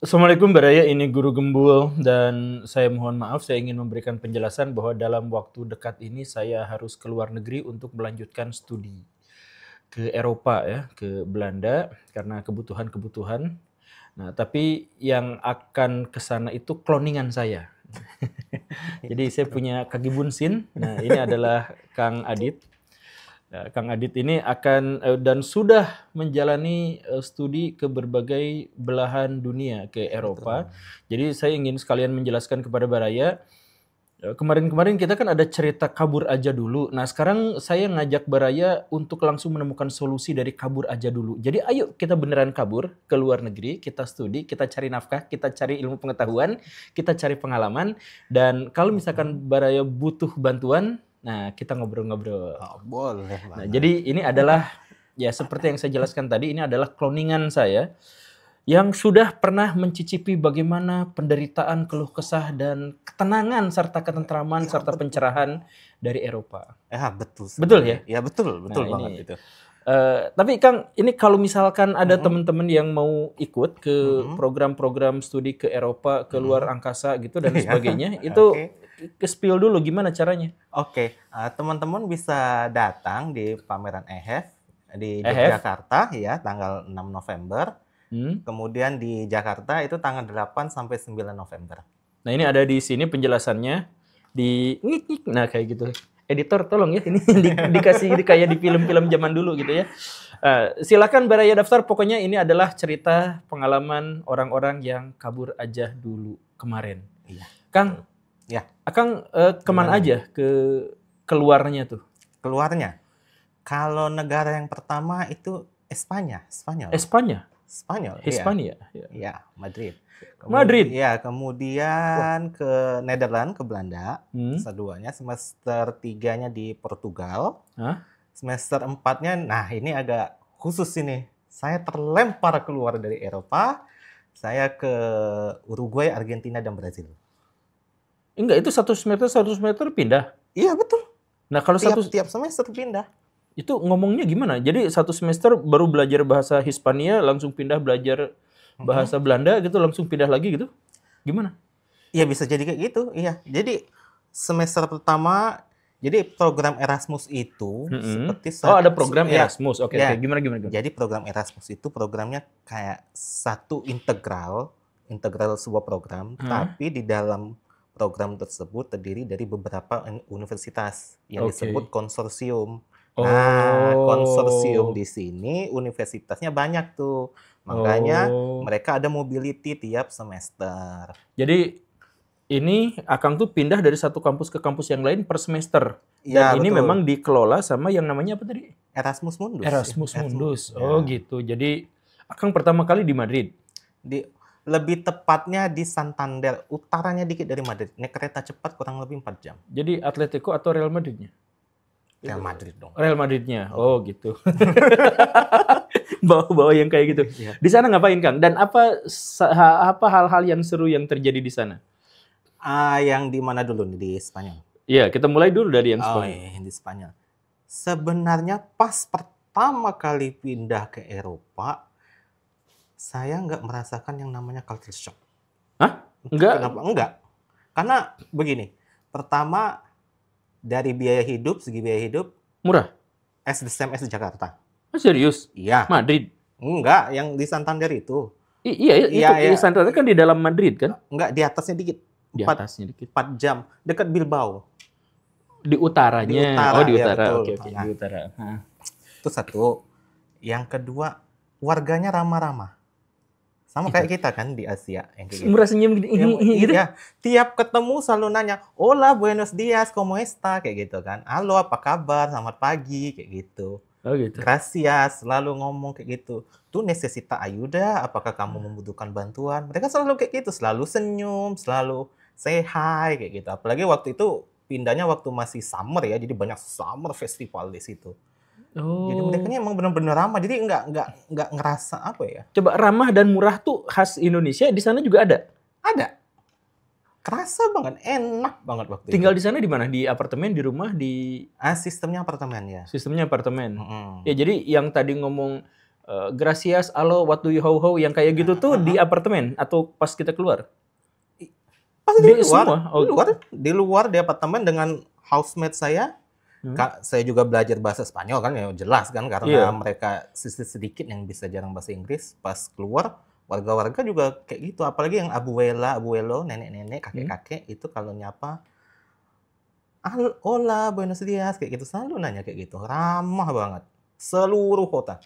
Assalamualaikum Baraya, ini Guru Gembul dan saya mohon maaf, saya ingin memberikan penjelasan bahwa dalam waktu dekat ini saya harus ke luar negeri untuk melanjutkan studi ke Eropa ya, ke Belanda karena kebutuhan-kebutuhan. Nah, tapi yang akan ke sana itu kloningan saya. Jadi saya punya kaki bunsin. Nah, ini adalah Kang Adit. Kang Adit ini akan dan sudah menjalani studi ke berbagai belahan dunia ke Eropa. Jadi saya ingin sekalian menjelaskan kepada Baraya, kemarin-kemarin kita kan ada cerita kabur aja dulu. Nah sekarang saya ngajak Baraya untuk langsung menemukan solusi dari kabur aja dulu. Jadi ayo kita beneran kabur ke luar negeri, kita studi, kita cari nafkah, kita cari ilmu pengetahuan, kita cari pengalaman. Dan kalau misalkan Baraya butuh bantuan, nah, kita ngobrol-ngobrol. Oh, boleh Nah, banget. jadi ini adalah ya seperti yang saya jelaskan tadi, ini adalah kloningan saya yang sudah pernah mencicipi bagaimana penderitaan, keluh kesah dan ketenangan serta ketentraman serta pencerahan dari Eropa. Betul. Betul ya? Ya betul Nah, banget ini. itu. Tapi Kang, ini kalau misalkan ada teman-teman yang mau ikut ke program-program studi ke Eropa, ke luar angkasa gitu dan sebagainya, itu ke-spill dulu gimana caranya? Oke, teman-teman bisa datang di pameran EHF di Yogyakarta ya, tanggal 6 November. Kemudian di Jakarta itu tanggal 8 sampai 9 November. Nah, ini ada di sini penjelasannya di ngik-ngik. Nah, kayak gitu. Editor tolong ya, ini dikasih kayak di film-film zaman dulu gitu ya. Silakan Baraya daftar, pokoknya ini adalah cerita pengalaman orang-orang yang kabur aja dulu kemarin. Iya. Kang, ya. Akang kemana aja keluarnya tuh? Keluarnya? Kalau negara yang pertama itu Espanya. Hispania. Ya, Madrid. Madrid. Ya, kemudian ke Nederland, ke Belanda. Keduanya, semester 3-nya di Portugal. Semester 4-nya, nah ini agak khusus ini. Saya terlempar keluar dari Eropa. Saya ke Uruguay, Argentina, dan Brazil. Enggak, itu satu semester pindah? Iya, betul. Nah, kalau tiap semester pindah. Itu ngomongnya gimana? Jadi satu semester baru belajar bahasa Hispania, langsung pindah belajar bahasa Belanda gitu, langsung pindah lagi gitu? Gimana? Iya, bisa jadi kayak gitu. Iya. Jadi semester pertama, jadi program Erasmus itu seperti ada program Erasmus. Oke. Gimana? Jadi program Erasmus itu programnya kayak satu integral sebuah program, tapi di dalam program tersebut terdiri dari beberapa universitas yang disebut konsorsium. Nah, konsorsium di sini universitasnya banyak tuh. Makanya mereka ada mobility tiap semester. Jadi ini Akang tuh pindah dari satu kampus ke kampus yang lain per semester. Dan ini memang dikelola sama yang namanya apa tadi? Erasmus Mundus. Erasmus Mundus. Oh gitu. Jadi Akang pertama kali di Madrid? Lebih tepatnya di Santander, utaranya dikit dari Madrid. Naik kereta cepat kurang lebih 4 jam. Jadi Atletico atau Real Madridnya? Real Madrid dong. Real Madridnya. Oh gitu. Bawa-bawa yang kayak gitu. Di sana ngapain Kang? Dan apa hal-hal yang seru yang terjadi di sana? Yang di mana dulu nih? Di Spanyol? Iya, kita mulai dulu dari yang Spanyol. Di Spanyol. Sebenarnya pas pertama kali pindah ke Eropa, saya nggak merasakan yang namanya culture shock. Hah? Enggak? Kenapa? Enggak. Karena begini, pertama dari segi biaya hidup murah. The same as di Jakarta. Serius? Iya. Madrid? Enggak, yang di Santander itu. Iya. Santander kan di dalam Madrid kan? Enggak, di atasnya dikit. 4 jam, dekat Bilbao. Di utaranya? Di utara. Oh, di utara. Ya, Oke. Nah, di utara. Itu satu. Yang kedua, warganya ramah-ramah. Sama kayak kita kan di Asia. Murah senyum gitu. Iya, tiap ketemu selalu nanya, hola, buenos dias, ¿cómo está? Kayak gitu kan. Halo, apa kabar? Selamat pagi, kayak gitu. Oh gitu. Gracias, selalu ngomong kayak gitu. Tu necesita ayuda, apakah kamu membutuhkan bantuan? Mereka selalu kayak gitu, selalu senyum, selalu say hi, kayak gitu. Apalagi waktu itu pindahnya waktu masih summer ya, jadi banyak summer festival di situ. Jadi mereka ini emang benar-benar ramah, jadi nggak ngerasa apa ya. Coba ramah dan murah tuh khas Indonesia, di sana juga ada? Ada. Kerasa banget, enak banget waktu Tinggal di sana di mana? Di apartemen, di rumah, di... Sistemnya apartemen ya. Sistemnya apartemen. Ya jadi yang tadi ngomong gracias, alo, what do you how yang kayak gitu tuh di apartemen atau pas kita keluar? Pas Di di luar, semua? Oh, di luar di apartemen dengan housemate saya. Saya juga belajar bahasa Spanyol kan ya jelas kan karena Iya. mereka sedikit yang bisa jarang bahasa Inggris. Pas keluar warga-warga juga kayak gitu, apalagi yang abuelo, nenek-nenek, kakek-kakek itu kalau nyapa hola, buenos dias kayak gitu selalu nanya kayak gitu. Ramah banget. Seluruh kota.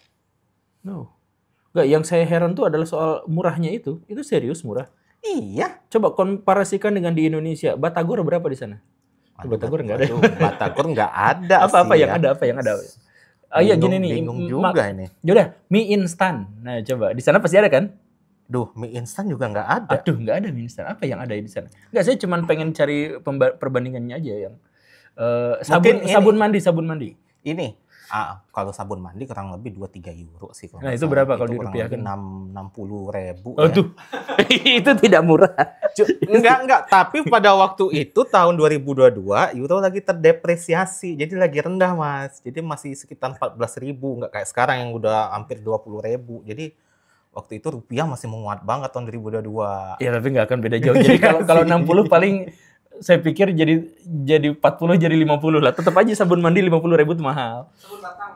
No. Enggak, yang saya heran tuh adalah soal murahnya itu. Itu serius murah. Iya. Coba komparasikan dengan di Indonesia. Batagor berapa di sana? Batagor nggak ada. Batagor nggak ada Apa sih yang ya. ada? Apa yang ada? Iya gini nih. Bingung juga ini. Yaudah, mie instan. Nah coba di sana pasti ada kan? Duh, mie instan juga nggak ada. Aduh, nggak ada mie instan. Apa yang ada di sana? Nggak, saya cuma pengen cari perbandingannya aja yang sabun mandi. Ini kalau sabun mandi kurang lebih 2-3 euro sih. Nah itu berapa kalau dirupiahkan? 60.000 Oh ya. tuh, itu tidak murah. Enggak. Tapi pada waktu itu tahun 2022 euro lagi terdepresiasi, jadi lagi rendah mas. Jadi masih sekitar 14.000, nggak kayak sekarang yang udah hampir 20.000. Jadi waktu itu rupiah masih menguat banget tahun 2022. Ya tapi nggak akan beda jauh. Jadi kalau 60 paling saya pikir jadi 40 jadi 50 lah. Tetap aja sabun mandi 50.000 itu mahal. Sabun batang,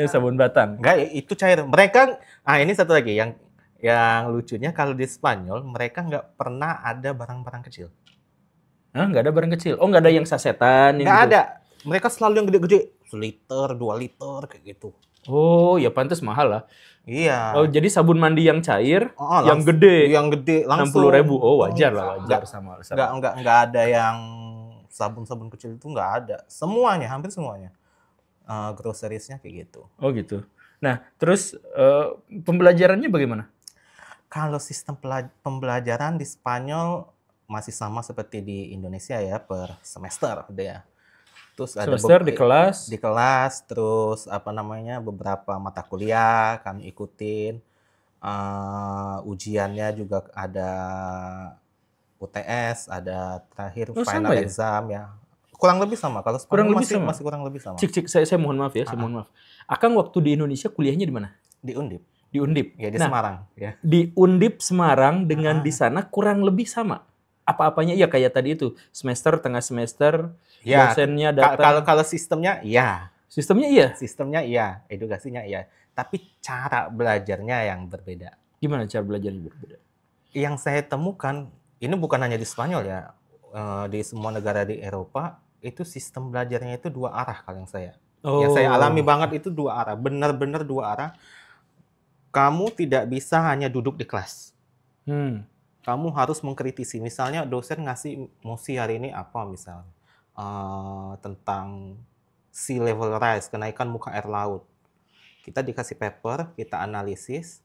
Sabun batang. Enggak, itu cair. Mereka, ini satu lagi yang lucunya kalau di Spanyol mereka nggak pernah ada barang-barang kecil. Nggak ada barang kecil. Oh nggak ada yang sasetan? Nggak ada. Mereka selalu yang gede-gede, 1 liter, 2 liter kayak gitu. Oh ya pantas mahal lah. Iya. Oh jadi sabun mandi yang cair, yang gede. Yang gede langsung 60.000. Oh wajar lah, wajar sama. Nggak ada yang sabun-sabun kecil itu nggak ada. Semuanya, hampir semuanya. Groceries-nya kayak gitu. Oh gitu. Nah terus pembelajarannya bagaimana? Kalau sistem pembelajaran di Spanyol masih sama seperti di Indonesia ya, per semester dia. Terus ada semester di kelas. Di kelas, terus beberapa mata kuliah kami ikutin. Ujiannya juga ada UTS, ada terakhir final exam ya. Kurang lebih sama. Kalau Spanyol masih kurang lebih sama. Saya mohon maaf ya, saya mohon maaf. Akang waktu di Indonesia kuliahnya di mana? Di Undip. Di Undip. Ya, di Semarang ya. Di Undip Semarang dengan di sana kurang lebih sama. Apa-apanya ya kayak tadi itu, semester, tengah semester, ya, dosennya datang. Kalau sistemnya iya. Sistemnya iya? Sistemnya iya, edukasinya iya. Tapi cara belajarnya yang berbeda. Gimana cara belajarnya berbeda? Yang saya temukan, ini bukan hanya di Spanyol ya, di semua negara di Eropa, itu sistem belajarnya itu 2 arah kalau yang saya. Yang saya alami banget itu 2 arah, benar-benar 2 arah. Kamu tidak bisa hanya duduk di kelas. Kamu harus mengkritisi. Misalnya dosen ngasih mosi hari ini apa misalnya. Tentang sea level rise, kenaikan muka air laut. Kita dikasih paper, kita analisis.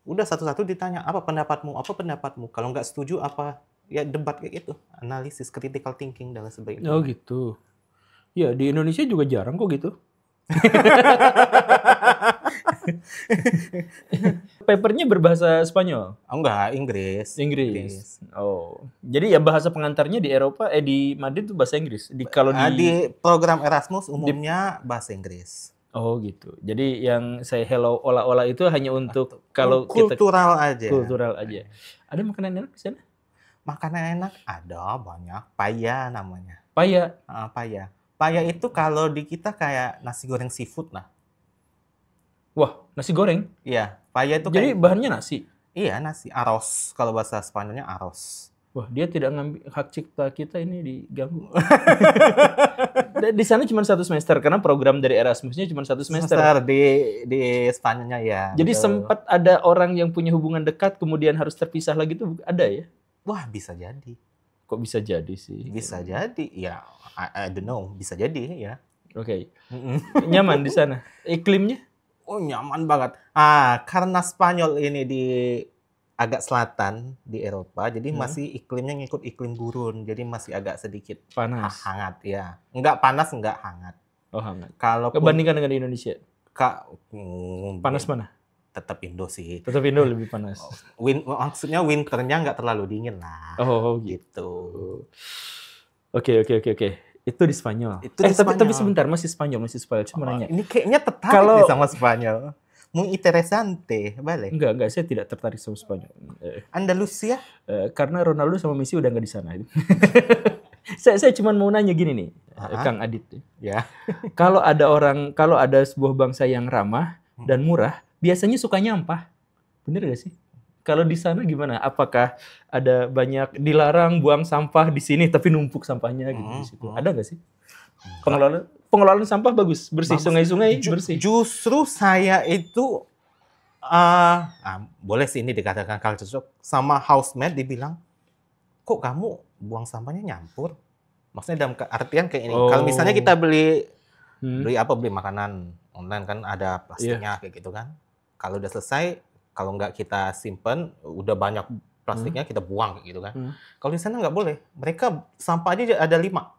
Udah satu-satu ditanya, apa pendapatmu? Kalau nggak setuju apa? Ya debat kayak gitu. Analisis, critical thinking, dan sebagainya. Oh gitu. Ya di Indonesia juga jarang kok gitu. Papernya berbahasa Spanyol? Oh enggak, Inggris. Oh, jadi ya bahasa pengantarnya di Eropa, di Madrid tuh bahasa Inggris. Di program Erasmus umumnya bahasa Inggris. Oh gitu. Jadi yang saya hello ola-ola itu hanya untuk kalau kultural kita kultural aja. Ada makanan enak di sana? Makanan enak ada banyak. Paya namanya. Paya. Paya. Paya itu kalau di kita kayak nasi goreng seafood lah. Wah, nasi goreng? Iya, paya itu jadi bahannya nasi? Iya, nasi. Arroz. Kalau bahasa Spanyolnya arroz. Wah, dia tidak ngambil hak cipta kita ini diganggu. Di sana cuma 1 semester, karena program dari Erasmusnya cuma 1 semester. Di Spanyolnya ya. Jadi sempat ada orang yang punya hubungan dekat, kemudian harus terpisah lagi tuh ada ya? Wah, bisa jadi. Kok bisa jadi sih? Bisa jadi, ya. I don't know, bisa jadi ya. Oke. Nyaman di sana? Iklimnya? Oh nyaman banget. Karena Spanyol ini di agak selatan di Eropa, jadi masih iklimnya ngikut iklim gurun, jadi masih agak sedikit panas, hangat ya. Enggak panas, enggak hangat. Oh hangat. Kalau kebandingkan dengan Indonesia, panas mana? Tetap Indo sih. Tetap Indo lebih panas. Maksudnya winternya nggak terlalu dingin lah. Oh gitu. Oke. Itu di Spanyol. Itu di Spanyol. Tapi sebentar, masih Spanyol. Cuma nanya. Ini kayaknya tertarik nih sama Spanyol. muy interesante, vale. Enggak, saya tidak tertarik sama Spanyol. Andalusia? Karena Ronaldo sama Messi udah nggak di sana. Saya cuma mau nanya gini nih, Kang Adit. Ya. Kalau ada sebuah bangsa yang ramah dan murah, biasanya suka nyampah. Bener gak sih? Kalau di sana gimana? Apakah ada banyak dilarang buang sampah di sini tapi numpuk sampahnya gitu di situ? Ada nggak sih? Pengelolaan sampah bagus, bersih, sungai-sungai bersih. Justru saya itu boleh sih ini dikatakan culture shock, sama housemate dibilang, kok kamu buang sampahnya nyampur? Maksudnya dalam artian kayak ini. Kalau misalnya kita beli makanan online kan ada plastiknya kayak gitu kan. Kalau udah selesai, kalau nggak kita simpen, udah banyak plastiknya kita buang kayak gitu kan. Kalau di sana nggak boleh. Mereka sampah aja ada 5.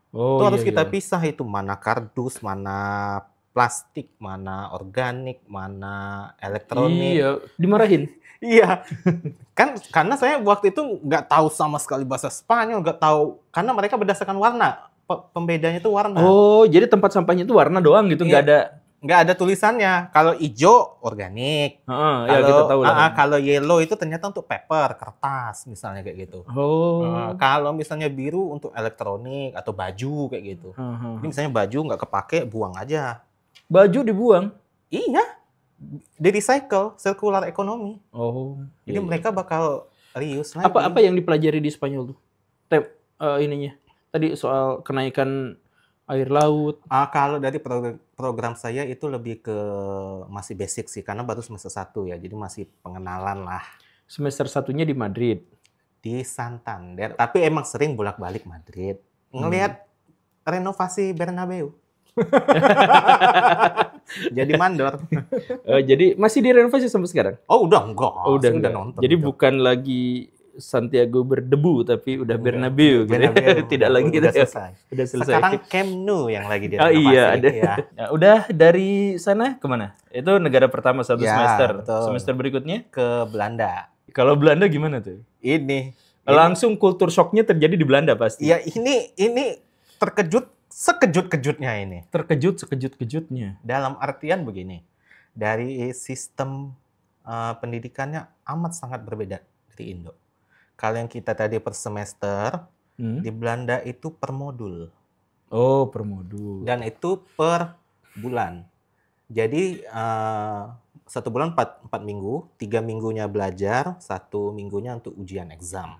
Itu harus kita pisah itu, mana kardus, mana plastik, mana organik, mana elektronik. Iya, dimarahin. Iya, kan karena saya waktu itu nggak tahu sama sekali bahasa Spanyol, nggak tahu karena mereka berdasarkan warna, pembedanya itu warna. Oh, jadi tempat sampahnya itu warna doang gitu, nggak ada tulisannya. Kalau hijau organik, ya kita tahu lah. Kalau yellow itu ternyata untuk paper, kertas misalnya kayak gitu. Kalau misalnya biru untuk elektronik atau baju kayak gitu. Jadi misalnya baju nggak kepake, buang aja. Baju dibuang? Iya. Di recycle, circular economy. Jadi mereka bakal reuse lagi. Apa yang dipelajari di Spanyol tuh? Ininya. Tadi soal kenaikan air laut. Kalau dari program saya itu lebih ke masih basic sih, karena baru semester 1 ya. Jadi masih pengenalan lah. Semester 1-nya di Madrid? Di Santander. Tapi emang sering bolak-balik Madrid. Ngelihat renovasi Bernabeu. Jadi mandor. Jadi masih direnovasi sampai sekarang? Udah enggak. Udah nonton. Jadi bukan lagi Santiago berdebu, tapi udah Bernabeu. Tidak lagi. Udah selesai. Sekarang Camp Nou yang lagi direnovasi. Iya, ada. Ya. Udah dari sana kemana? Itu negara pertama semester. Betul. Semester berikutnya? Ke Belanda. Kalau Belanda gimana tuh? Ini. Langsung kultur shocknya terjadi di Belanda pasti. Ya ini terkejut. Sekejut-kejutnya ini. Sekejut-kejutnya. Dalam artian begini, dari sistem pendidikannya amat sangat berbeda dari Indo. Kalau yang kita tadi per semester, di Belanda itu per modul. Per modul. Dan itu per bulan. Jadi 1 bulan 4 minggu, 3 minggunya belajar, 1 minggunya untuk ujian exam.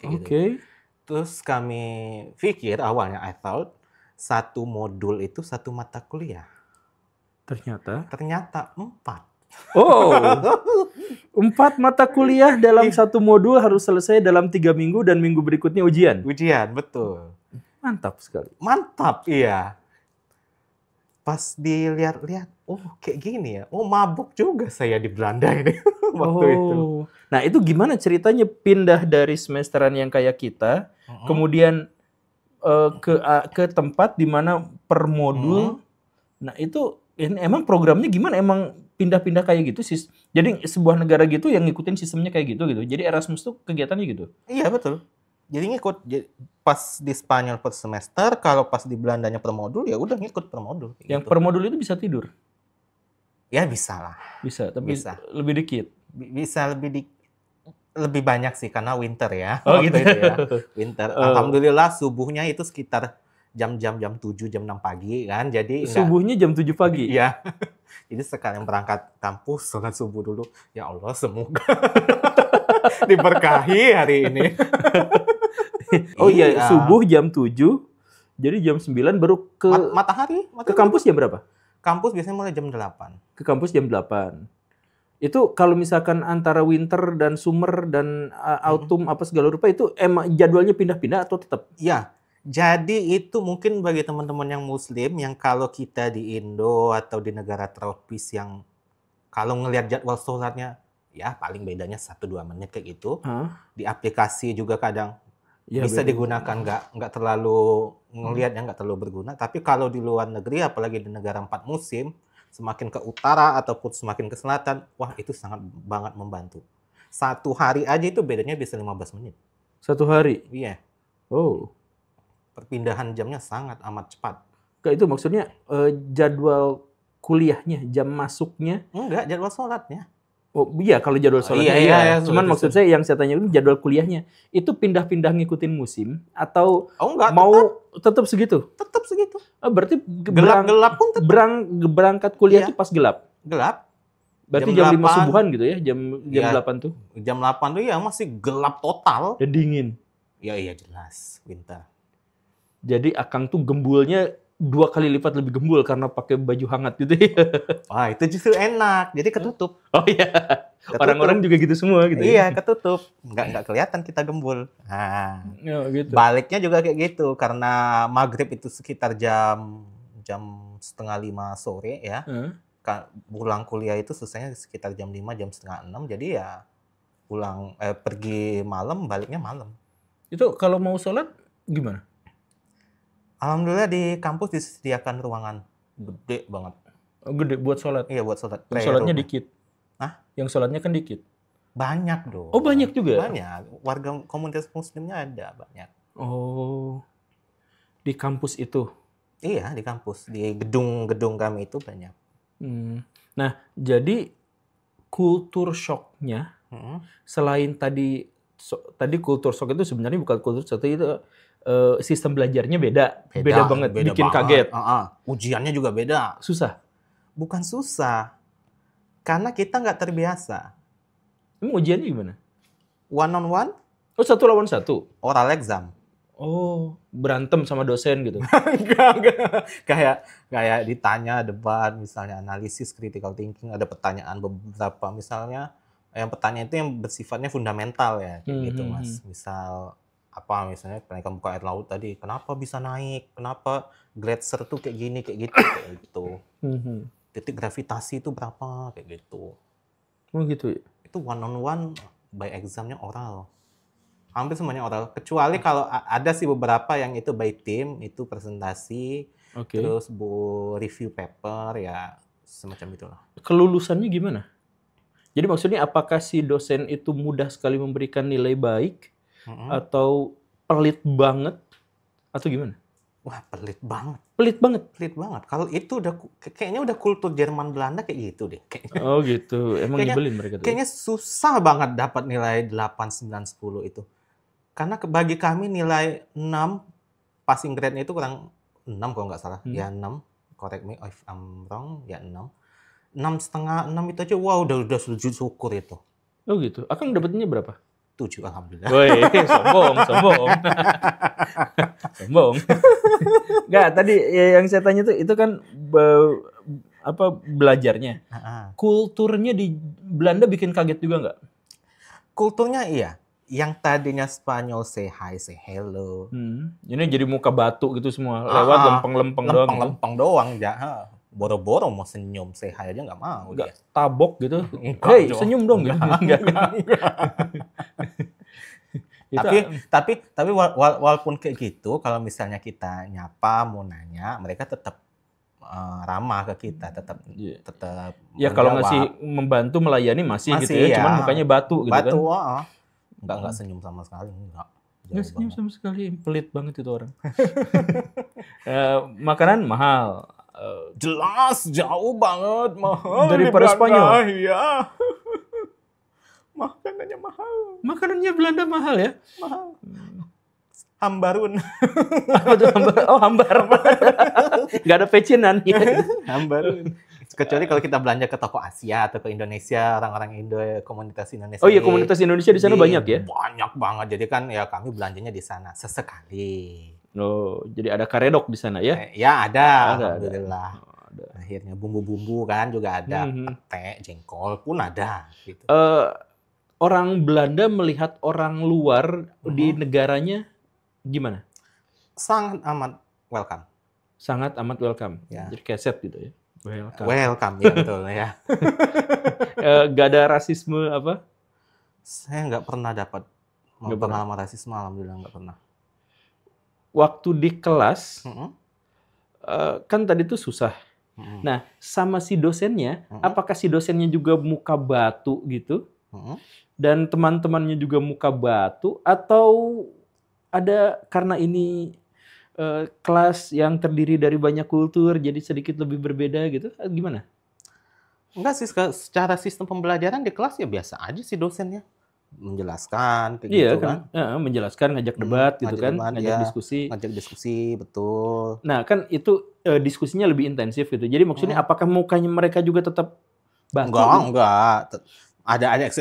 Oke. Terus kami pikir awalnya, I thought, 1 modul itu 1 mata kuliah. Ternyata 4. 4 mata kuliah dalam 1 modul harus selesai dalam 3 minggu dan minggu berikutnya ujian. Ujian, betul. Mantap sekali. Mantap, iya. Pas dilihat-lihat, kayak gini ya. Mabuk juga saya di Belanda ini waktu itu. Nah, itu gimana ceritanya pindah dari semesteran yang kayak kita, kemudian ke tempat di mana per modul. Nah, itu emang programnya gimana? Emang pindah-pindah kayak gitu sih? Jadi sebuah negara gitu yang ngikutin sistemnya kayak gitu. Jadi Erasmus tuh kegiatannya gitu? Iya, betul. Jadi ngikut pas di Spanyol per semester, kalau pas di Belandanya per modul ya udah ngikut per modul. Yang per modul itu bisa tidur? Ya bisa lah. Bisa, tapi lebih dikit. Bisa lebih banyak sih karena winter ya. Gitu ya. Winter. Alhamdulillah subuhnya itu sekitar jam 7, jam 6 pagi kan. Jadi subuhnya jam 7 pagi. Iya. Jadi sekalian berangkat kampus sholat subuh dulu. Ya Allah, semoga diberkahi hari ini. Subuh jam 7. Jadi jam 9 baru ke matahari. Ke kampus jam berapa? Kampus biasanya mulai jam 8. Ke kampus jam 8. Itu kalau misalkan antara winter dan summer dan autumn apa segala rupa itu emang jadwalnya pindah-pindah atau tetap? Iya. Jadi itu mungkin bagi teman-teman yang muslim yang kalau kita di Indo atau di negara tropis yang kalau ngelihat jadwal sholatnya ya paling bedanya 1-2 menit kayak gitu. Di aplikasi juga kadang bisa digunakan, nggak terlalu ngelihatnya, nggak terlalu berguna. Tapi kalau di luar negeri apalagi di negara 4 musim, semakin ke utara ataupun semakin ke selatan, wah itu sangat banget membantu. 1 hari aja itu bedanya bisa 15 menit. 1 hari? Iya. Oh. Perpindahan jamnya sangat amat cepat. Itu maksudnya jadwal kuliahnya, jam masuknya? Enggak, jadwal sholatnya. Oh iya, kalau jadwal sholatnya iya. Cuman maksud saya yang saya tanya itu jadwal kuliahnya. Itu pindah-pindah ngikutin musim atau enggak, mau tetap segitu? Tetap segitu. Oh, berarti Gelap-gelap pun tetap. berangkat kuliah itu pas gelap? Gelap. Berarti jam 5 subuhan gitu ya, jam 8 tuh? Jam 8 tuh ya masih gelap total. Dan dingin? Iya jelas, winter. Jadi Akang tuh gembulnya 2 kali lipat lebih gembul karena pakai baju hangat gitu ya? Wah, itu justru enak. Jadi ketutup. Oh iya, orang-orang juga gitu semua gitu ya? Iya, ketutup. Nggak kelihatan kita gembul. Nah, gitu. Baliknya juga kayak gitu. Karena maghrib itu sekitar jam 4:30 sore ya. Pulang kuliah itu selesainya sekitar jam 5, jam 5:30. Jadi ya pergi malam, baliknya malam. Itu kalau mau sholat gimana? Alhamdulillah di kampus disediakan ruangan gede banget. Oh, gede buat sholat? Iya, buat sholat. Yang sholatnya dikit? Hah? Yang sholatnya kan dikit? Banyak dong. Oh, banyak juga? Banyak. Warga komunitas muslimnya ada banyak. Oh, di kampus itu? Iya, di kampus. Di gedung-gedung kami itu banyak. Nah, jadi kultur shocknya, selain tadi kultur shock itu sebenarnya bukan kultur shock, itu sistem belajarnya beda banget, bikin kaget. Ujiannya juga beda. Susah? Bukan susah, karena kita nggak terbiasa. Emang ujiannya gimana? One on one? Oh, 1 lawan 1? Oral exam. Oh, berantem sama dosen gitu? Enggak. Kayak ditanya debat, misalnya analisis, critical thinking, ada pertanyaan beberapa, misalnya yang pertanyaan itu yang bersifatnya fundamental ya, gitu Mas. Misalnya kenaikan muka air laut tadi, kenapa bisa naik, kenapa gletser tuh kayak gini, kayak gitu. Titik gravitasi itu berapa, kayak gitu. Oh gitu ya? Itu one on one by examnya oral. Hampir semuanya oral, kecuali kalau ada sih beberapa yang itu by team, itu presentasi, terus review paper, ya semacam itulah. Kelulusannya gimana? Jadi maksudnya apakah si dosen itu mudah sekali memberikan nilai baik, atau pelit banget, atau gimana? Wah, pelit banget. Pelit banget? Pelit banget. Kalau itu kayaknya udah kultur Jerman Belanda kayak gitu deh. Kayaknya. Oh gitu, emang nyebelin mereka tuh? Kayaknya susah banget dapat nilai 8, 9, 10 itu. Karena bagi kami nilai 6, passing grade-nya itu kurang 6 kalau nggak salah. Ya 6, correct me if I'm wrong, ya 6. 6,5, 6 itu aja, wow, udah sujud syukur itu. Oh gitu. Akang dapetnya berapa? 7, alhamdulillah. Woi, sombong. Sombong. Nggak, tadi yang saya tanya itu kan belajarnya. Kulturnya di Belanda bikin kaget juga nggak? Kulturnya iya. Yang tadinya Spanyol say hi, say hello. Ini jadi muka batu gitu semua. Lewat lempeng-lempeng doang. Lempeng-lempeng doang. Boro-boro mau senyum, say hi aja nggak mau. Nggak tabok gitu. Hei, senyum dong. Enggak. Tapi walaupun kayak gitu, kalau misalnya kita nyapa, mau nanya, mereka tetap ramah ke kita, tetap. Ya kalau masih membantu melayani masih gitu ya, cuman mukanya batu gitu kan. Enggak senyum sama sekali, enggak. Nggak senyum sama sekali, pelit banget itu orang. Makanan mahal. Jelas jauh banget mahal daripada Spanyol. Iya. Makanannya mahal. Makanannya Belanda mahal ya? Mahal. Hambarun. Hambar. Gak ada pecinan ya. Hambarun. Kecuali kalau kita belanja ke toko Asia atau ke Indonesia, orang-orang komunitas Indonesia. Oh iya, komunitas Indonesia di sana banyak ya? Banyak banget. Jadi kan ya kami belanjanya di sana sesekali. Oh, jadi ada karedok di sana ya? Ya ada. Alhamdulillah. Ada. Akhirnya bumbu-bumbu kan juga ada, pete, jengkol pun ada. Gitu. Orang Belanda melihat orang luar di negaranya gimana? Sangat amat welcome. Sangat amat welcome. Ya. Jadi keset gitu ya? Welcome ya betul ya. Gak ada rasisme apa? Saya nggak pernah dapat pengalaman rasisme, alhamdulillah nggak pernah. Waktu di kelas, kan tadi tuh susah. Nah, sama si dosennya, apakah si dosennya juga muka batu gitu? Dan teman-temannya juga muka batu? Atau ada karena ini kelas yang terdiri dari banyak kultur jadi sedikit lebih berbeda gitu? Gimana? Enggak sih, secara sistem pembelajaran di kelas ya biasa aja sih dosennya. Menjelaskan, kayak Iya gitu kan, kan. menjelaskan, ngajak debat gitu Ngajak kan, debat, ngajak ya. diskusi. Ngajak diskusi, betul. Nah kan itu diskusinya lebih intensif gitu. Jadi maksudnya apakah mukanya mereka juga tetap batu gitu? Enggak. Ada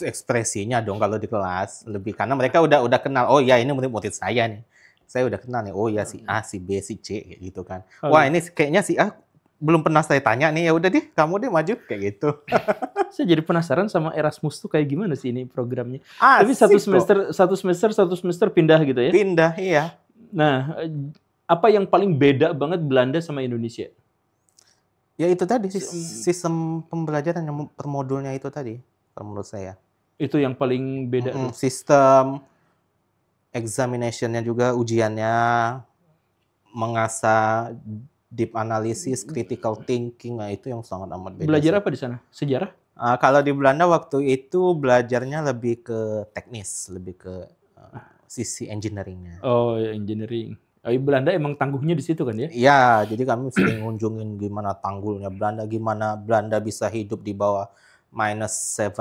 ekspresinya dong kalau di kelas. Lebih karena mereka udah kenal. Oh ya, ini murid-murid saya nih. Saya udah kenal nih. Oh ya, si A, si B, si C kayak gitu kan. Wah, ini kayaknya si A belum pernah saya tanya nih. Ya udah deh, kamu deh maju kayak gitu. Saya jadi penasaran sama Erasmus tuh kayak gimana sih ini programnya. Tapi Asik satu semester pindah gitu ya. Pindah, iya. Nah, apa yang paling beda banget Belanda sama Indonesia? Ya itu tadi sistem pembelajaran yang per modulnya itu tadi, kalau menurut saya. Itu yang paling beda tuh. Sistem examination-nya juga, ujiannya mengasah deep analysis, critical thinking, nah itu yang sangat amat beda. Belajar apa di sana? Sejarah? Kalau di Belanda waktu itu belajarnya lebih ke teknis, lebih ke sisi engineering-nya. Oh, engineering. Belanda emang tangguhnya di situ kan ya? Iya, jadi kami sering ngunjungin gimana tanggulnya Belanda, gimana Belanda bisa hidup di bawah -7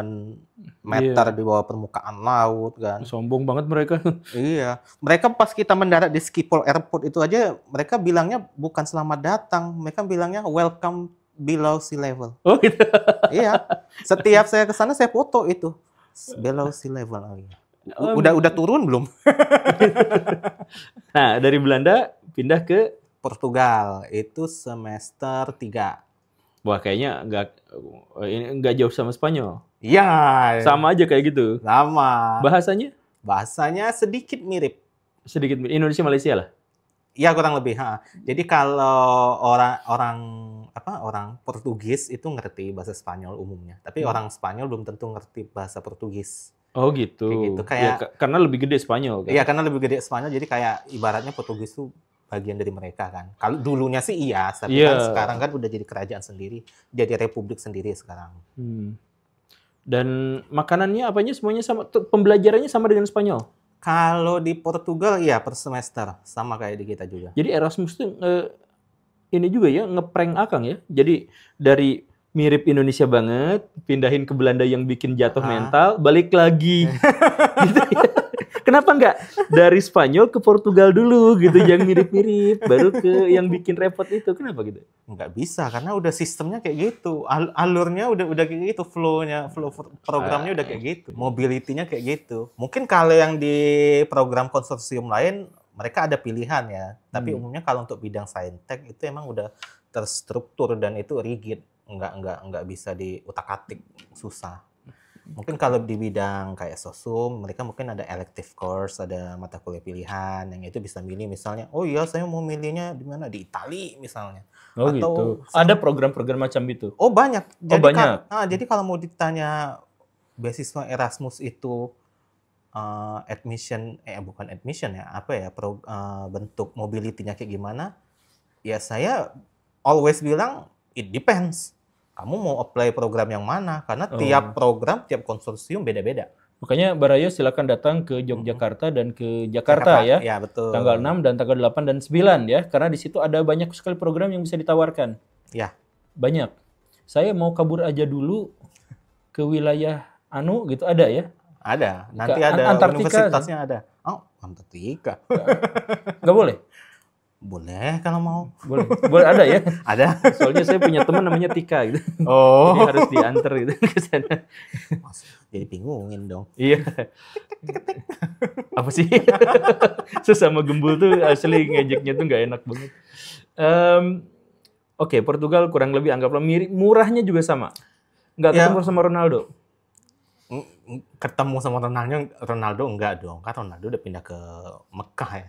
meter di bawah permukaan laut kan. Sombong banget mereka. Iya, mereka pas kita mendarat di Schiphol Airport itu aja, mereka bilangnya bukan selamat datang, mereka bilangnya welcome below sea level. Oh gitu. Iya, setiap saya ke sana saya foto itu below sea level. Udah turun belum? Nah, dari Belanda pindah ke Portugal itu semester 3. Wah, kayaknya nggak jauh sama Spanyol. Iya. Sama aja kayak gitu. Sama. Bahasanya? Bahasanya sedikit mirip. Sedikit mirip. Indonesia Malaysia lah. Iya, kurang lebih. Jadi kalau orang Portugis itu ngerti bahasa Spanyol umumnya, tapi orang Spanyol belum tentu ngerti bahasa Portugis. Oh gitu. Kayak ya, karena lebih gede Spanyol kan? Iya, karena lebih gede Spanyol, jadi kayak ibaratnya Portugis tuh bagian dari mereka kan. Kalau dulunya sih iya, tapi kan sekarang kan udah jadi kerajaan sendiri, jadi republik sendiri sekarang. Dan makanannya apanya semuanya sama, pembelajarannya sama dengan Spanyol? Kalau di Portugal ya per semester, sama kayak di kita juga. Jadi Erasmus tuh ini juga ya ngeprank Akang ya. Jadi dari mirip Indonesia banget, pindahin ke Belanda yang bikin jatuh mental, balik lagi. Gitu ya. Kenapa nggak dari Spanyol ke Portugal dulu gitu, yang mirip-mirip, baru ke yang bikin repot itu? Kenapa gitu? Nggak bisa, karena udah sistemnya kayak gitu, alurnya udah kayak gitu, flow programnya udah kayak gitu, mobility-nya kayak gitu. Mungkin kalau yang di program konsorsium lain mereka ada pilihan ya, tapi umumnya kalau untuk bidang saintek itu emang udah terstruktur dan itu rigid. Nggak bisa diutak-atik, susah. Mungkin kalau di bidang kayak sosum, mereka mungkin ada elective course, ada mata kuliah pilihan, yang itu bisa milih misalnya, oh iya saya mau milihnya di mana, di Itali misalnya. Oh atau gitu. Ada program-program macam itu? Oh banyak. Jadi banyak. Jadi kalau mau ditanya beasiswa Erasmus itu bukan admission ya, apa ya, bentuk mobility-nya kayak gimana? Ya saya always bilang it depends. Kamu mau apply program yang mana? Karena tiap program, tiap konsorsium beda-beda. Makanya Barayo silakan datang ke Yogyakarta dan ke Jakarta ya. Ya, betul. Tanggal 6 dan tanggal 8 dan 9 ya. Karena di situ ada banyak sekali program yang bisa ditawarkan. Ya. Banyak. Saya mau kabur aja dulu ke wilayah gitu, ada ya? Ada. Nanti ada universitasnya ada. Oh, Antartika. Nggak boleh? Boleh kalau mau. Boleh ada ya? Ada. Soalnya saya punya teman namanya Tika gitu. Oh. Jadi harus diantar gitu ke sana. Jadi bingungin dong. Iya. Apa sih? Sesama gembul tuh asli ngejeknya tuh nggak enak banget. Oke, Portugal kurang lebih anggaplah mirip, murahnya juga sama. Nggak ketemu sama Ronaldo. Ketemu sama Ronaldo enggak dong, kan Ronaldo udah pindah ke Mekah ya.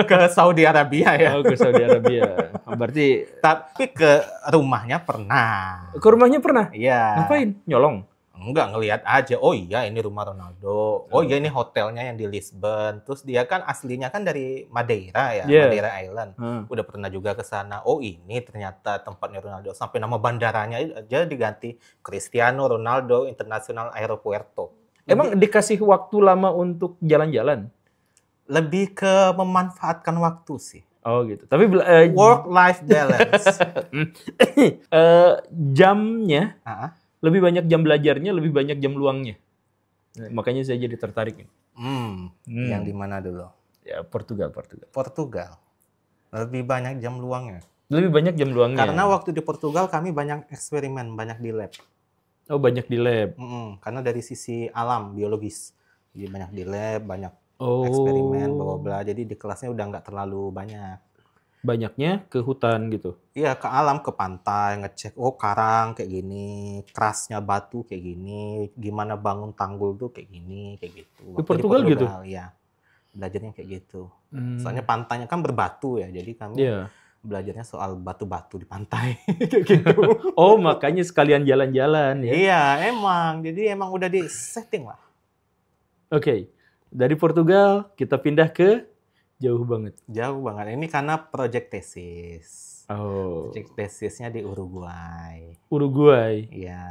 Ke Saudi Arabia ya. Oh, ke Saudi Arabia. Berarti tapi ke rumahnya pernah. Ke rumahnya pernah? Iya. Ngapain? Nyolong? Enggak, ngelihat aja. Oh iya, ini rumah Ronaldo. Oh iya, ini hotelnya yang di Lisbon. Terus dia kan aslinya kan dari Madeira ya, Madeira Island. Udah pernah juga ke sana. Oh ini ternyata tempatnya Ronaldo. Sampai nama bandaranya aja diganti Cristiano Ronaldo International Aeropuerto. Emang dikasih waktu lama untuk jalan-jalan? Lebih ke memanfaatkan waktu sih. Oh gitu. Tapi Work-life balance. jamnya Ah, lebih banyak jam belajarnya, lebih banyak jam luangnya. Makanya saya jadi tertarik nih. Yang di mana dulu? Ya Portugal. Portugal. Lebih banyak jam luangnya. Lebih banyak jam luangnya. Karena waktu di Portugal kami banyak eksperimen, banyak di lab. Oh banyak di lab. Karena dari sisi alam, biologis. Jadi banyak di lab, banyak Oh. eksperimen, bla bla bla. Jadi di kelasnya udah nggak terlalu banyak. Banyaknya ke hutan gitu. Iya, ke alam, ke pantai, ngecek, oh karang kayak gini, kerasnya batu kayak gini, gimana bangun tanggul tuh kayak gini, kayak gitu. Di Portugal gitu? Iya, belajarnya kayak gitu. Soalnya pantainya kan berbatu ya, jadi kami belajarnya soal batu-batu di pantai, kayak gitu. Oh, makanya sekalian jalan-jalan ya? Iya, emang. Jadi emang udah di setting lah. Oke, dari Portugal kita pindah ke jauh banget. Jauh banget. Ini karena project tesis. Oh. Project tesisnya di Uruguay. Uruguay. Iya.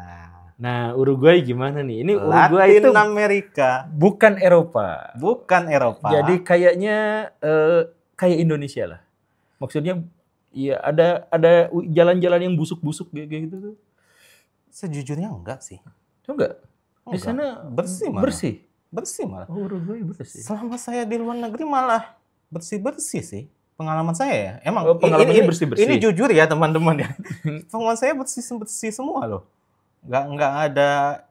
Nah, Uruguay gimana nih? Ini Uruguay Latin itu Amerika. bukan Eropa. Bukan Eropa. Jadi kayaknya kayak Indonesia lah. Maksudnya ya ada jalan-jalan yang busuk-busuk kayak gitu tuh. Sejujurnya enggak sih. Enggak. Di sana bersih malah. Bersih malah. Oh, Uruguay bersih. Selama saya di luar negeri malah bersih-bersih sih. Pengalaman saya ya. Emang pengalamannya bersih-bersih. Ini jujur ya teman-teman ya. Pengalaman saya bersih-bersih semua loh. Enggak ada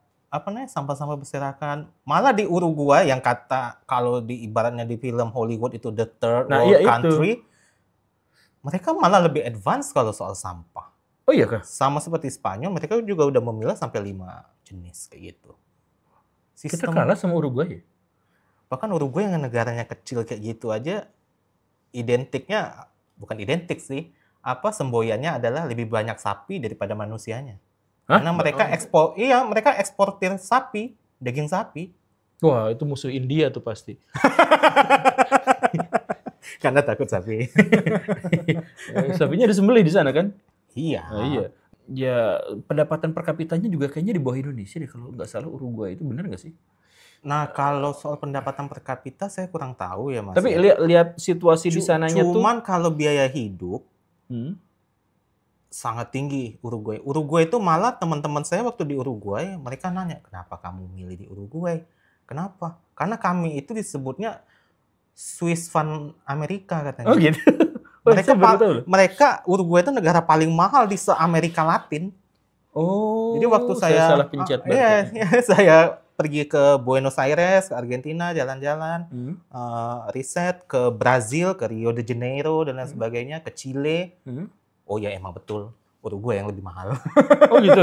sampah-sampah berserakan. Malah di Uruguay yang kata kalau di ibaratnya di film Hollywood itu the third world country. Mereka malah lebih advance kalau soal sampah. Oh iya kah? Sama seperti Spanyol, mereka juga udah memilah sampai 5 jenis kayak gitu. Kita kalah sama Uruguay ya? Bahkan Uruguay yang negaranya kecil kayak gitu aja, identiknya, bukan identik sih, semboyannya adalah lebih banyak sapi daripada manusianya. Hah? Karena mereka eksportir sapi, daging sapi. Wah, itu musuh India tuh pasti. Karena takut sapi. Sapinya disembelih di sana kan? Iya. Nah, iya. Ya, pendapatan per kapitanya juga kayaknya di bawah Indonesia deh kalau nggak salah Uruguay itu, benar nggak sih? Nah, kalau soal pendapatan per kapita saya kurang tahu ya Mas. Tapi lihat situasi di sananya tuh. Cuman kalau biaya hidup sangat tinggi Uruguay. Uruguay itu malah teman-teman saya waktu di Uruguay, mereka nanya, kenapa kamu milih di Uruguay? Kenapa? Karena kami itu disebutnya Swiss Van Amerika katanya. Oh gitu? Mereka Uruguay itu negara paling mahal di se-Amerika Latin. Oh. Jadi waktu saya salah pencet. Saya pergi ke Buenos Aires, ke Argentina, jalan-jalan, riset ke Brazil, ke Rio de Janeiro dan lain sebagainya, ke Chile. Oh ya emang betul, Uruguay yang lebih mahal. Oh gitu?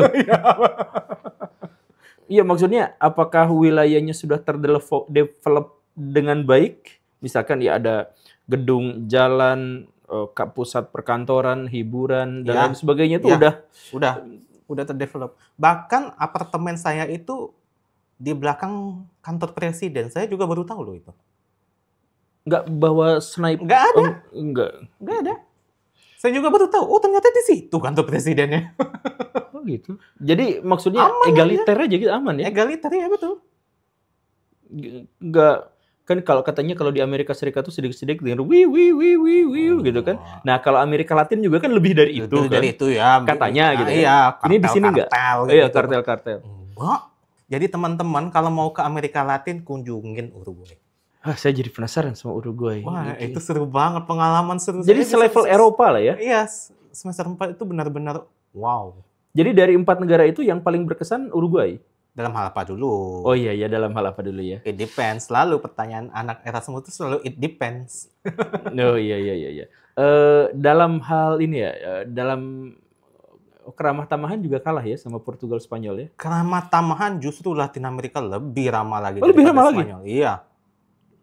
Iya, maksudnya apakah wilayahnya sudah terdevelop dengan baik? Misalkan ya ada gedung, jalan, pusat perkantoran, hiburan, dan lain sebagainya itu udah terdevelop. Bahkan apartemen saya itu di belakang kantor presiden. Saya juga baru tahu loh itu. Nggak bawa sniper? Nggak ada. Nggak ada. Saya juga baru tahu. Oh ternyata di situ kantor presidennya. Oh gitu. Jadi maksudnya aman egaliter aja gitu, aman ya? Egaliter ya betul. Nggak. Kan kalau katanya kalau di Amerika Serikat tuh sedikit-sedikit dengan gitu kan. Nah, kalau Amerika Latin juga kan lebih dari itu kan. Dari itu ya. Katanya gitu. Iya, ini di sini enggak? Iya, kartel-kartel. Enggak. Jadi teman-teman kalau mau ke Amerika Latin kunjungin Uruguay. Saya jadi penasaran sama Uruguay. Wah, itu seru banget, pengalaman seru. Jadi selevel Eropa lah ya? Iya, semester 4 itu benar-benar wow. Jadi dari 4 negara itu yang paling berkesan Uruguay? Dalam hal apa dulu? Oh iya, dalam hal apa dulu ya? It depends. Selalu pertanyaan anak Erasmus itu selalu it depends. Oh iya. Dalam hal ini ya, dalam keramah tamahan juga kalah ya sama Portugal, Spanyol ya? Keramah tamahan justru Latin Amerika lebih ramah lagi. Oh, lebih ramah Spanyol. lagi? Iya.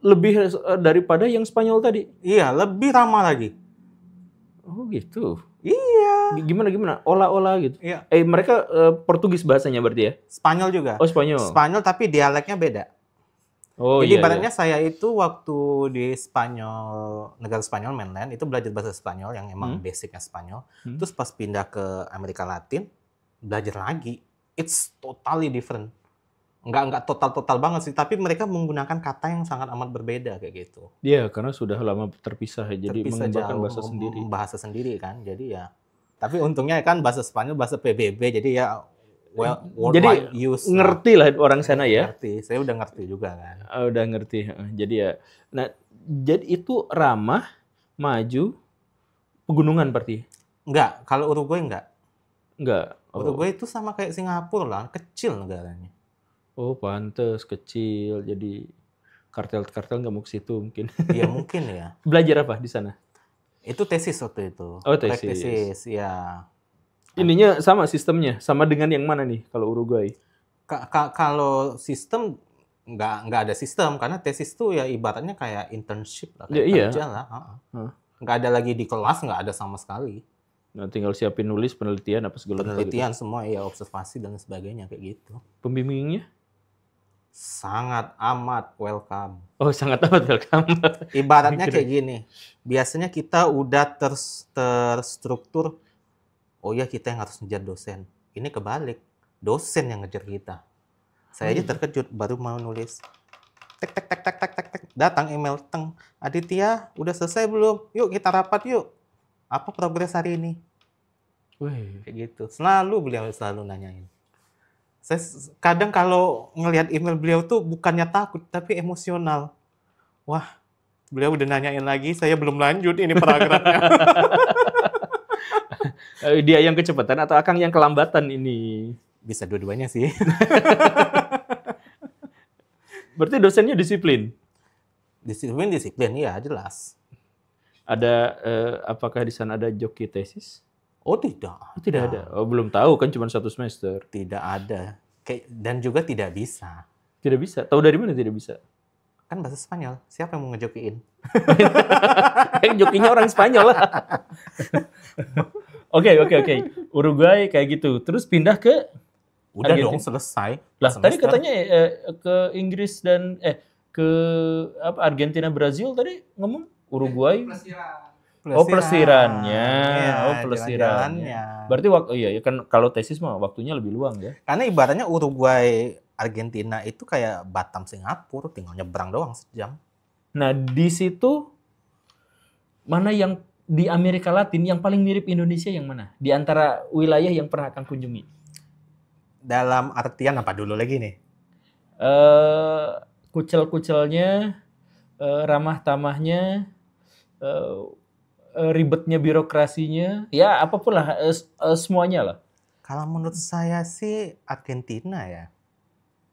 Lebih daripada yang Spanyol tadi? Iya, lebih ramah lagi. Oh gitu? Iya. Gimana? Olah-olah gitu? Iya. Mereka Portugis bahasanya berarti ya? Spanyol juga. Oh, Spanyol. Spanyol tapi dialeknya beda. Oh, jadi iya. ibaratnya saya itu waktu di Spanyol, negara Spanyol mainland, itu belajar bahasa Spanyol yang emang basicnya Spanyol. Terus pas pindah ke Amerika Latin, belajar lagi. It's totally different. nggak total banget sih, tapi mereka menggunakan kata yang sangat amat berbeda kayak gitu. Iya, karena sudah lama terpisah ya, jadi Terpisah mengembangkan jauh, bahasa sendiri. bahasa sendiri kan. Jadi ya, tapi untungnya kan bahasa Spanyol bahasa PBB, jadi ya worldwide Jadi use. ngerti lah orang sana ya. Ngerti, saya udah ngerti juga kan. Udah ngerti. Jadi ya, nah jadi itu ramah, maju, pegunungan berarti? Enggak, kalau Uruguay enggak. Enggak. Uruguay itu sama kayak Singapura lah, kecil negaranya. Oh, pantes kecil. Jadi kartel-kartel nggak mau ke situ mungkin. Iya mungkin ya. Belajar apa di sana? Itu tesis waktu itu. Oh, Proyek tesis. tesis, ya. Ininya sama sistemnya, sama dengan yang mana nih kalau Uruguay? Kalau sistem nggak ada sistem, karena tesis tuh ya ibaratnya kayak internship lah, Ya, kayak iya. kerja lah. Nggak ada lagi di kelas, nggak ada sama sekali. Nah, tinggal siapin nulis penelitian apa segala macam. Penelitian semua ya, observasi dan sebagainya kayak gitu. Pembimbingnya? Sangat amat welcome. Oh, sangat amat welcome. Ibaratnya kayak gini, biasanya kita udah terstruktur, oh ya kita yang harus ngejar dosen. Ini kebalik, dosen yang ngejar kita. Saya aja terkejut, baru mau nulis. Tek, tek, tek, tek, tek, tek, tek. Datang email, teng. Aditya, udah selesai belum? Yuk kita rapat yuk. Apa progres hari ini? Wih. Kayak gitu. Selalu beliau selalu nanyain. Saya kadang kalau ngelihat email beliau tuh bukannya takut, tapi emosional. Wah, beliau udah nanyain lagi, saya belum lanjut ini paragrafnya. Dia yang kecepatan atau Akang yang kelambatan ini? Bisa dua-duanya sih. Berarti dosennya disiplin? Disiplin, ya jelas. Ada, apakah di sana ada joki tesis? Oh tidak. Tidak ada. Oh, belum tahu kan cuma 1 semester. Tidak ada. Dan juga tidak bisa. Tidak bisa. Tahu dari mana tidak bisa? Kan bahasa Spanyol. Siapa yang mau ngejokiin? Yang jokinya orang Spanyol lah. Oke. Uruguay kayak gitu. Terus pindah ke Udah Argentina. dong, selesai. Lah, tadi Semester. katanya ke Inggris dan ke Argentina, Brazil tadi ngomong Uruguay. Oh, pelesirannya. Iya, Oh, pelesirannya. jalan-jalannya. Berarti iya kan kalau tesis mah waktunya lebih luang ya. Karena ibaratnya Uruguay, Argentina itu kayak Batam, Singapura, tinggal nyebrang doang sejam. Nah, di situ mana yang di Amerika Latin yang paling mirip Indonesia yang mana? Di antara wilayah yang pernah Kang kunjungi? Dalam artian apa dulu lagi nih? Kucel-kucelnya, ramah tamahnya, ribetnya birokrasinya, ya apapun lah, semuanya lah. Kalau menurut saya sih Argentina ya.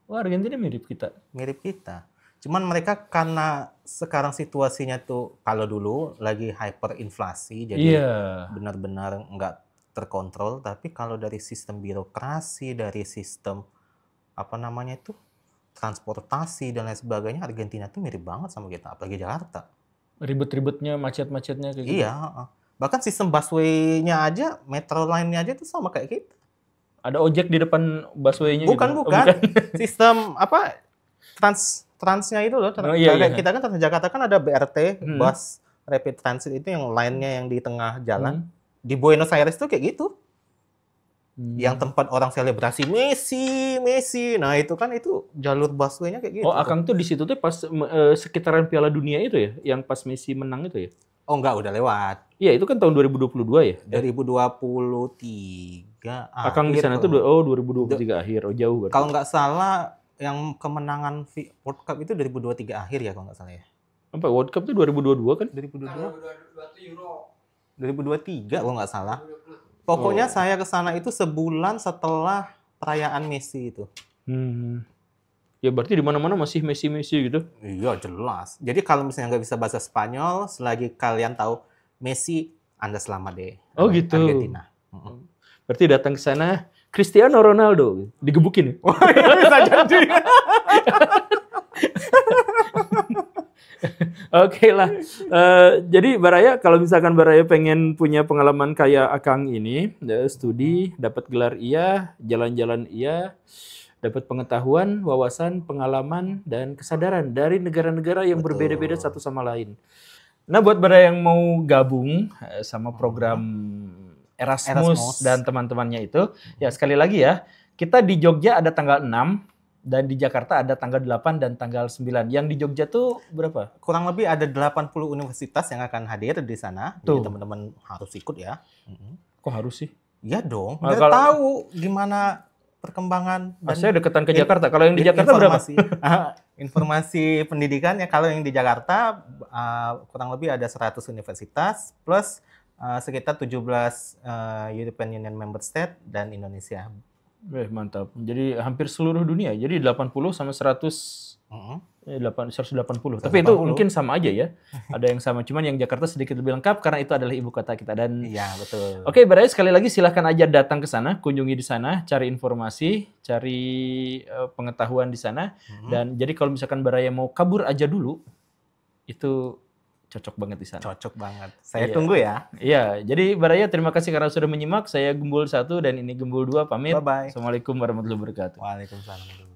Wah, Argentina mirip kita. Mirip kita. Cuman mereka karena sekarang situasinya tuh kalau dulu lagi hyperinflasi, jadi Iya. benar-benar nggak terkontrol. Tapi kalau dari sistem birokrasi, dari sistem apa namanya itu transportasi dan lain sebagainya, Argentina tuh mirip banget sama kita, apalagi Jakarta. Ribet-ribetnya, macet-macetnya kayak gitu. Iya, bahkan sistem busway-nya aja, metro line-nya aja tuh sama kayak kita. Ada ojek di depan busway-nya Bukan, gitu? bukan. Sistem apa? Transnya itu loh. Oh, iya. Kita kan Transjakarta kan ada BRT, bus rapid transit itu yang line-nya yang di tengah jalan. Di Buenos Aires tuh kayak gitu. Yang tempat orang selebrasi Messi. Nah, itu kan itu jalur busway-nya kayak gitu. Oh, Akang tuh di situ tuh pas sekitaran Piala Dunia itu ya, yang pas Messi menang itu ya? Oh, enggak, udah lewat. Iya, itu kan tahun 2022 ya? 2023 Akang di sana tuh 2023 akhir, oh jauh berarti. Kalau nggak salah yang kemenangan World Cup itu 2023 akhir ya kalau nggak salah ya. Apa World Cup tuh 2022 kan? 2023 kalau nggak salah. Pokoknya saya ke sana itu sebulan setelah perayaan Messi itu. Ya berarti di mana-mana masih Messi gitu. Iya, jelas. Jadi kalau misalnya nggak bisa bahasa Spanyol, selagi kalian tahu Messi, Anda selamat deh. Oh gitu. Argentina. Berarti datang ke sana Cristiano Ronaldo digebukin. Oh, iya, bisa jadi. Oke lah. Jadi Baraya, kalau misalkan Baraya pengen punya pengalaman kayak Akang ini, studi, dapat gelar iya, jalan-jalan iya, dapat pengetahuan, wawasan, pengalaman, dan kesadaran dari negara-negara yang berbeda-beda satu sama lain. Nah, buat Baraya yang mau gabung sama program Erasmus dan teman-temannya itu, ya sekali lagi ya, kita di Jogja ada tanggal 6, Dan di Jakarta ada tanggal 8 dan tanggal 9. Yang di Jogja tuh berapa? Kurang lebih ada 80 universitas yang akan hadir di sana. Tuh. Jadi teman-teman harus ikut ya. Kok harus sih? Iya dong, Nah, biar tahu gimana perkembangan dan saya deketan ke Jakarta. Kalau yang di Jakarta berapa? Informasi pendidikannya kalau yang di Jakarta kurang lebih ada 100 universitas plus sekitar 17 European Union Member State dan Indonesia. Mantap. Jadi hampir seluruh dunia. Jadi 80 sama 100 180. Tapi itu mungkin sama aja ya. Ada yang sama, cuman yang Jakarta sedikit lebih lengkap karena itu adalah ibu kota kita. Dan iya, betul. Oke, berarti sekali lagi silahkan aja datang ke sana, kunjungi di sana, cari informasi, cari pengetahuan di sana. Dan jadi kalau misalkan Baraya mau kabur aja dulu, itu cocok banget di sana. Cocok banget. Saya tunggu ya. Iya, jadi Baraya terima kasih karena sudah menyimak. Saya Gembul 1 dan ini Gembul 2 pamit. Bye-bye. Assalamualaikum warahmatullahi wabarakatuh. Waalaikumsalam.